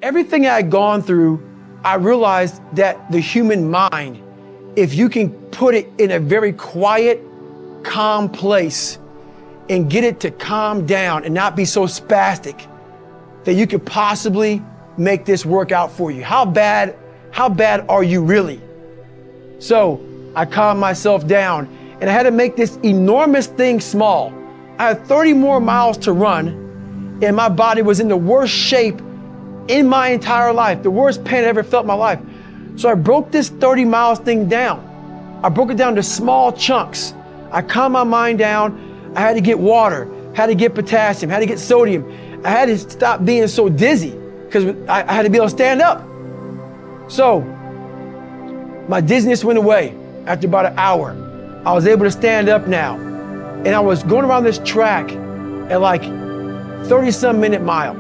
Everything I had gone through, I realized that the human mind, if you can put it in a very quiet, calm place and get it to calm down and not be so spastic, that you could possibly make this work out for you. How bad are you really? So I calmed myself down and I had to make this enormous thing small. I had 30 more miles to run and my body was in the worst shape in my entire life, the worst pain I ever felt in my life. So I broke this 30 miles thing down. I broke it down to small chunks. I calmed my mind down. I had to get water, had to get potassium, had to get sodium. I had to stop being so dizzy because I had to be able to stand up. So my dizziness went away after about an hour. I was able to stand up now. And I was going around this track at like 30-some minute mile.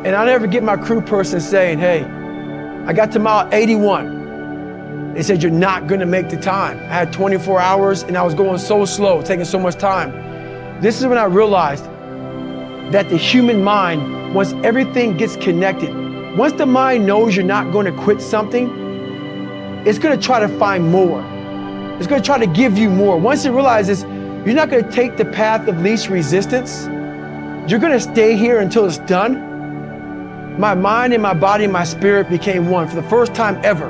And I'll never get my crew person saying, hey, I got to mile 81. They said, you're not gonna make the time. I had 24 hours and I was going so slow, taking so much time. This is when I realized that the human mind, once everything gets connected, once the mind knows you're not gonna quit something, it's gonna try to find more. It's gonna try to give you more. Once it realizes you're not gonna take the path of least resistance, you're gonna stay here until it's done. My mind and my body and my spirit became one for the first time ever.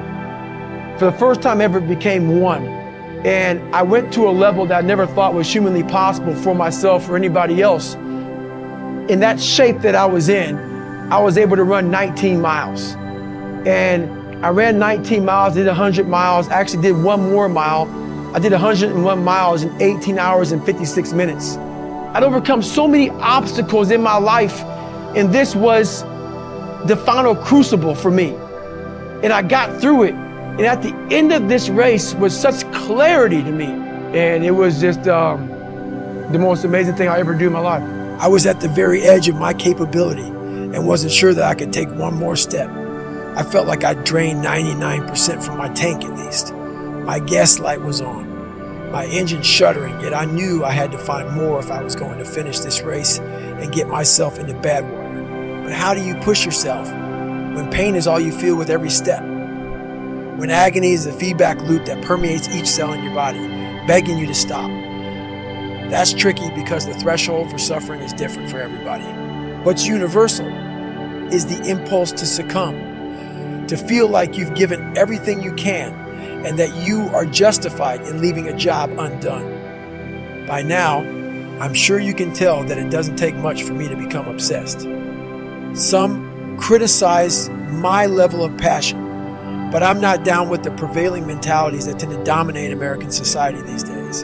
For the first time ever, it became one. And I went to a level that I never thought was humanly possible for myself or anybody else. In that shape that I was in, I was able to run 19 miles. And I ran 19 miles, did 100 miles, actually did one more mile. I did 101 miles in 18 hours and 56 minutes. I'd overcome so many obstacles in my life, and this was the final crucible for me. And I got through it. And at the end of this race was such clarity to me. And it was just the most amazing thing I ever do in my life. I was at the very edge of my capability and wasn't sure that I could take one more step. I felt like I drained 99% from my tank at least. My gas light was on, my engine shuddering, yet I knew I had to find more if I was going to finish this race and get myself into bad water. But how do you push yourself when pain is all you feel with every step? When agony is the feedback loop that permeates each cell in your body, begging you to stop. That's tricky because the threshold for suffering is different for everybody. What's universal is the impulse to succumb, to feel like you've given everything you can and that you are justified in leaving a job undone. By now, I'm sure you can tell that it doesn't take much for me to become obsessed. Some criticize my level of passion, but I'm not down with the prevailing mentalities that tend to dominate American society these days.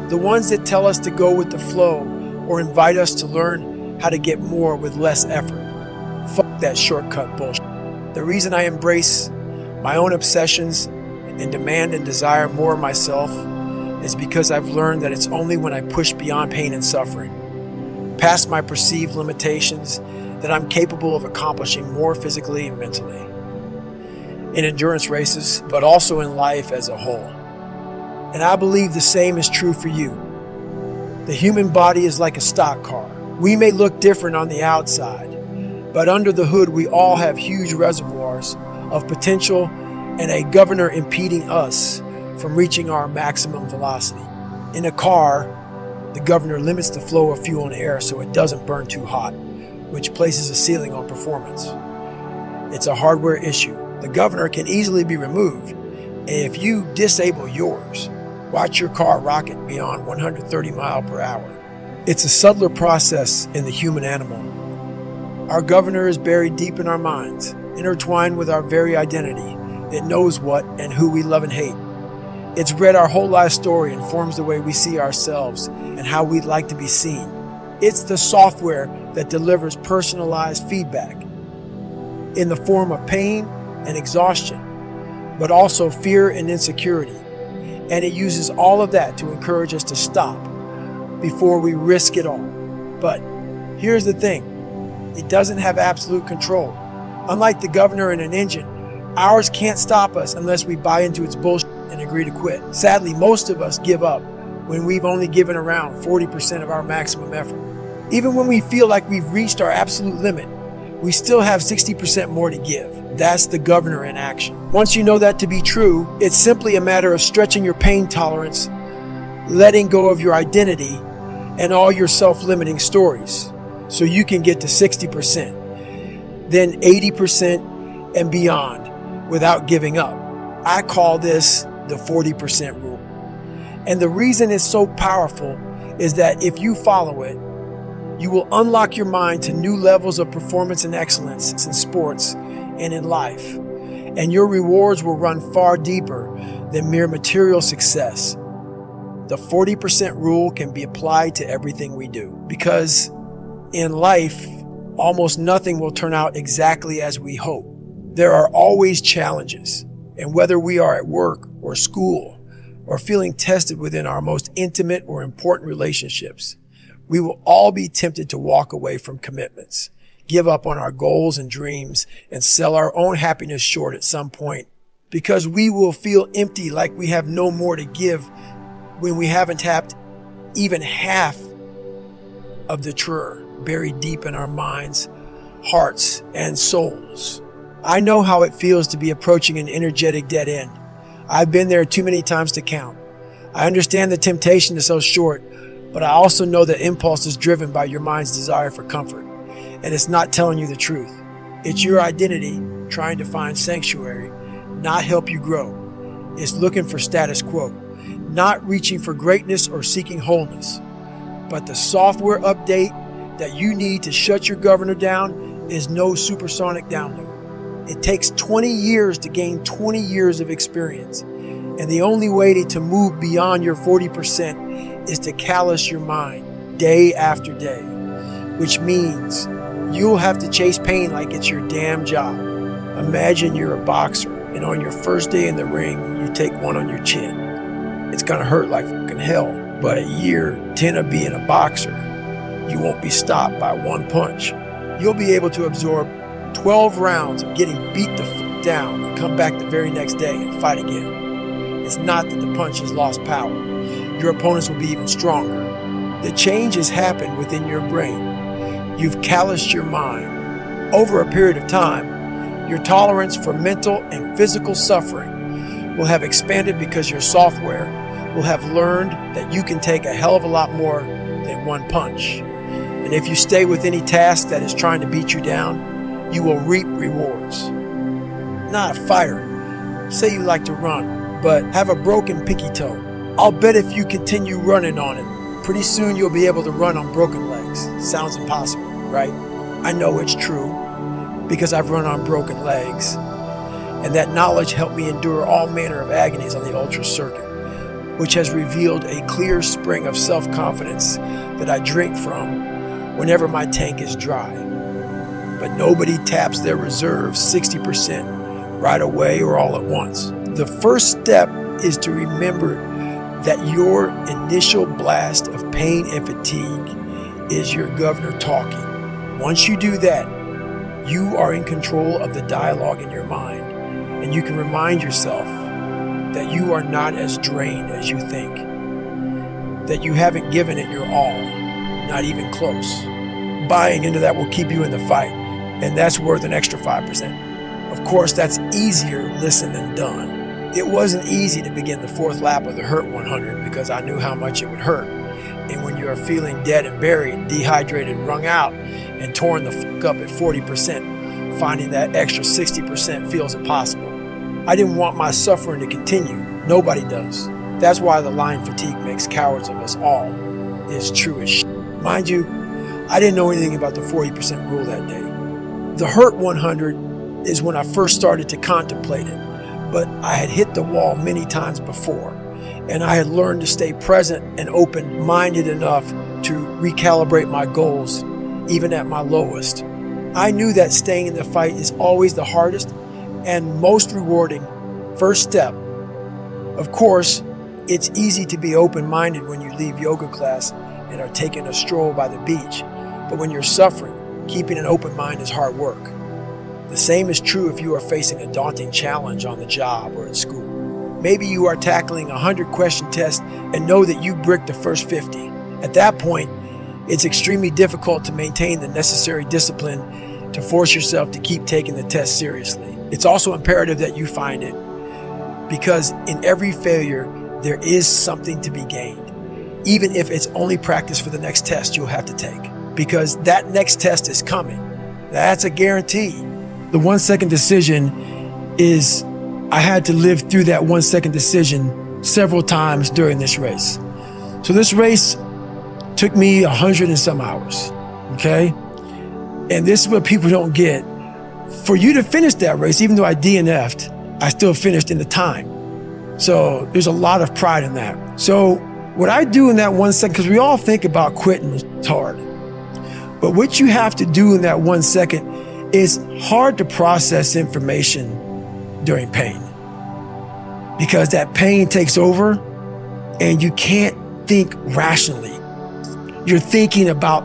The ones that tell us to go with the flow or invite us to learn how to get more with less effort. Fuck that shortcut bullshit. The reason I embrace my own obsessions and demand and desire more of myself is because I've learned that it's only when I push beyond pain and suffering, past my perceived limitations, that I'm capable of accomplishing more physically and mentally. In endurance races, but also in life as a whole. And I believe the same is true for you. The human body is like a stock car. We may look different on the outside, but under the hood we all have huge reservoirs of potential and a governor impeding us from reaching our maximum velocity. In a car, the governor limits the flow of fuel and air so it doesn't burn too hot, which places a ceiling on performance. It's a hardware issue. The governor can easily be removed, and if you disable yours, watch your car rocket beyond 130 miles per hour. It's a subtler process in the human animal. Our governor is buried deep in our minds, intertwined with our very identity. It knows what and who we love and hate. It's read our whole life story and forms the way we see ourselves and how we'd like to be seen. It's the software that delivers personalized feedback in the form of pain and exhaustion, but also fear and insecurity. And it uses all of that to encourage us to stop before we risk it all. But here's the thing, it doesn't have absolute control. Unlike the governor in an engine, ours can't stop us unless we buy into its bullshit and agree to quit. Sadly, most of us give up when we've only given around 40% of our maximum effort. Even when we feel like we've reached our absolute limit, we still have 60% more to give. That's the governor in action. Once you know that to be true, it's simply a matter of stretching your pain tolerance, letting go of your identity and all your self-limiting stories so you can get to 60%, then 80% and beyond without giving up. I call this the 40% rule. And the reason it's so powerful is that if you follow it, you will unlock your mind to new levels of performance and excellence in sports and in life. And your rewards will run far deeper than mere material success. The 40% rule can be applied to everything we do, because in life, almost nothing will turn out exactly as we hope. There are always challenges, and whether we are at work or school or feeling tested within our most intimate or important relationships, we will all be tempted to walk away from commitments, give up on our goals and dreams, and sell our own happiness short at some point, because we will feel empty, like we have no more to give when we haven't tapped even half of the treasure buried deep in our minds, hearts, and souls. I know how it feels to be approaching an energetic dead end. I've been there too many times to count. I understand the temptation to sell short, but I also know that impulse is driven by your mind's desire for comfort, and it's not telling you the truth. It's your identity trying to find sanctuary, not help you grow. It's looking for status quo, not reaching for greatness or seeking wholeness. But the software update that you need to shut your governor down is no supersonic download. It takes 20 years to gain 20 years of experience. And the only way to move beyond your 40% is to callous your mind day after day, which means you'll have to chase pain like it's your damn job. Imagine you're a boxer, and on your first day in the ring, you take one on your chin. It's gonna hurt like fucking hell, but a year, 10 of being a boxer, you won't be stopped by one punch. You'll be able to absorb 12 rounds of getting beat the fuck down and come back the very next day and fight again. It's not that the punch has lost power. Your opponents will be even stronger. The change has happened within your brain. You've calloused your mind. Over a period of time, your tolerance for mental and physical suffering will have expanded because your software will have learned that you can take a hell of a lot more than one punch. And if you stay with any task that is trying to beat you down, you will reap rewards. Not a fighter. Say you like to run, but have a broken pinky toe. I'll bet if you continue running on it, pretty soon you'll be able to run on broken legs. Sounds impossible, right? I know it's true, because I've run on broken legs. And that knowledge helped me endure all manner of agonies on the ultra circuit, which has revealed a clear spring of self-confidence that I drink from whenever my tank is dry. But nobody taps their reserves 60% right away or all at once. The first step is to remember that your initial blast of pain and fatigue is your governor talking. Once you do that, you are in control of the dialogue in your mind, and you can remind yourself that you are not as drained as you think, that you haven't given it your all, not even close. Buying into that will keep you in the fight, and that's worth an extra 5%. Of course, that's easier listened than done. It wasn't easy to begin the fourth lap of the Hurt 100 because I knew how much it would hurt. And when you are feeling dead and buried, dehydrated, wrung out, and torn the fuck up at 40%, finding that extra 60% feels impossible. I didn't want my suffering to continue. Nobody does. That's why the line fatigue makes cowards of us all is true as shit. Mind you, I didn't know anything about the 40% rule that day. The Hurt 100 is when I first started to contemplate it, but I had hit the wall many times before, and I had learned to stay present and open-minded enough to recalibrate my goals, even at my lowest. I knew that staying in the fight is always the hardest and most rewarding first step. Of course, it's easy to be open-minded when you leave yoga class and are taking a stroll by the beach, but when you're suffering, keeping an open mind is hard work. The same is true if you are facing a daunting challenge on the job or at school. Maybe you are tackling a 100-question test and know that you bricked the first 50. At that point, it's extremely difficult to maintain the necessary discipline to force yourself to keep taking the test seriously. It's also imperative that you find it, because in every failure, there is something to be gained, even if it's only practice for the next test you'll have to take, because that next test is coming. That's a guarantee. The 1 second decision is, I had to live through that 1 second decision several times during this race. So this race took me 100 and some hours, okay? And this is what people don't get. For you to finish that race, even though I DNF'd, I still finished in the time. So there's a lot of pride in that. So what I do in that 1 second, because we all think about quitting, it's hard. But what you have to do in that 1 second is hard to process information during pain, because that pain takes over and you can't think rationally. You're thinking about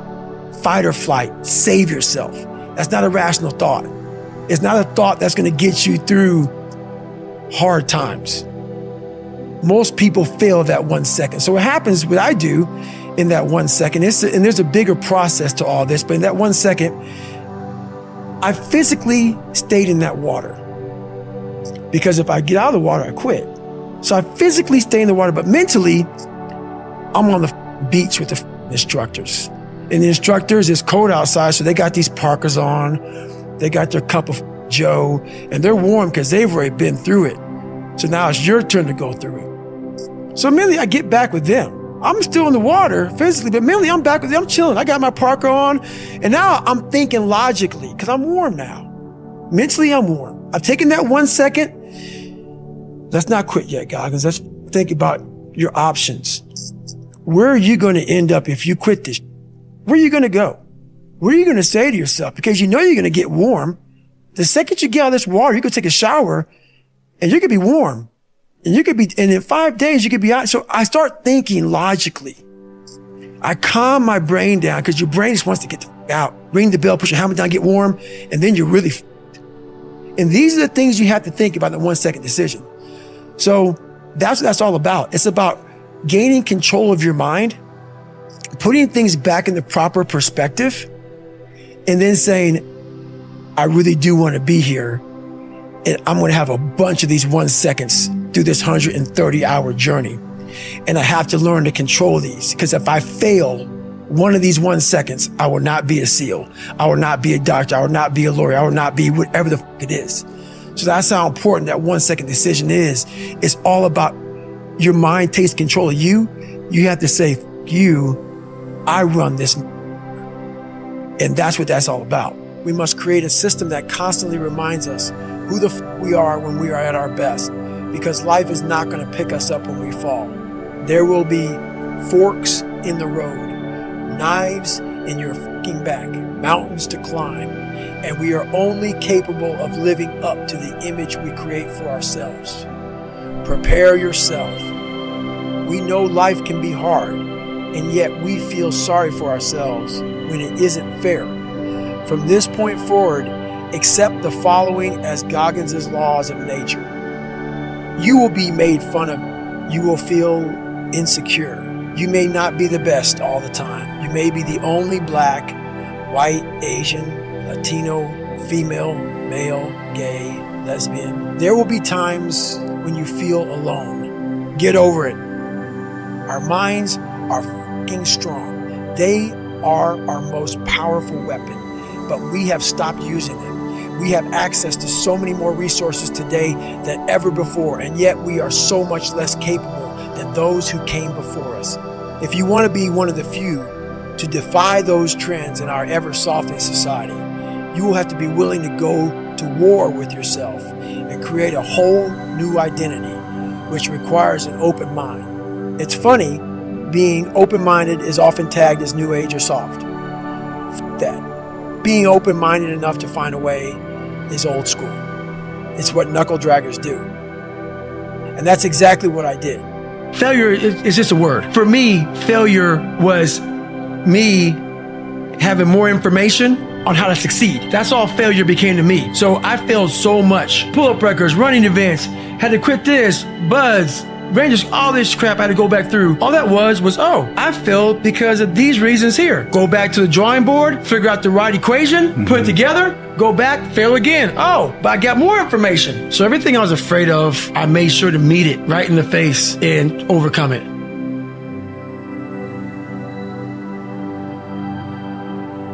fight or flight, save yourself. That's not a rational thought. It's not a thought that's going to get you through hard times. Most people fail that 1 second. So what happens, what I do in that 1 second, and there's a bigger process to all this, but in that 1 second, I physically stayed in that water. Because if I get out of the water, I quit. So I physically stay in the water, but mentally, I'm on the beach with the instructors. And the instructors, it's cold outside, so they got these parkas on, they got their cup of Joe, and they're warm because they've already been through it. So now it's your turn to go through it. So mentally, I get back with them. I'm still in the water physically, but mentally, I'm back with them. I'm chilling. I got my parka on, and now I'm thinking logically because I'm warm now. Mentally, I'm warm. I've taken that 1 second. Let's not quit yet, Goggins. Let's think about your options. Where are you going to end up if you quit this? Where are you going to go? What are you going to say to yourself? Because you know you're going to get warm. The second you get out of this water, you could take a shower and you could be warm. And in 5 days, you could be out. So I start thinking logically. I calm my brain down because your brain just wants to get the f- out. Ring the bell, put your helmet down, get warm, and then you're really f***ed. And these are the things you have to think about in the 1 second decision. So that's what that's all about. It's about gaining control of your mind, putting things back in the proper perspective, and then saying, I really do want to be here. And I'm going to have a bunch of these 1 seconds through this 130-hour journey. And I have to learn to control these, because if I fail one of these 1 seconds, I will not be a SEAL. I will not be a doctor. I will not be a lawyer. I will not be whatever the f- it is. So that's how important that 1 second decision is. It's all about your mind takes control of you. You have to say, F- you, I run this. And that's what that's all about. We must create a system that constantly reminds us who the f- we are when we are at our best, because life is not going to pick us up when we fall. There will be forks in the road, knives in your fucking back, mountains to climb, and we are only capable of living up to the image we create for ourselves. Prepare yourself. We know life can be hard, and yet we feel sorry for ourselves when it isn't fair. From this point forward, accept the following as Goggins' laws of nature. You will be made fun of. You will feel insecure. You may not be the best all the time. You may be the only black, white, Asian, Latino, female, male, gay, lesbian. There will be times when you feel alone. Get over it. Our minds are fucking strong. They are our most powerful weapon, but we have stopped using it. We have access to so many more resources today than ever before, and yet we are so much less capable than those who came before us. If you want to be one of the few to defy those trends in our ever-softening society, you will have to be willing to go to war with yourself and create a whole new identity, which requires an open mind. It's funny, being open-minded is often tagged as new age or soft. F that. Being open-minded enough to find a way is old school. It's what knuckle draggers do. And that's exactly what I did. Failure is just a word. For me, failure was me having more information on how to succeed. That's all failure became to me. So I failed so much. Pull-up records, running events, had to quit this, buds, brain just all this crap I had to go back through. All that was, oh, I failed because of these reasons here. Go back to the drawing board, figure out the right equation, put it together, go back, fail again. Oh, but I got more information. So everything I was afraid of, I made sure to meet it right in the face and overcome it.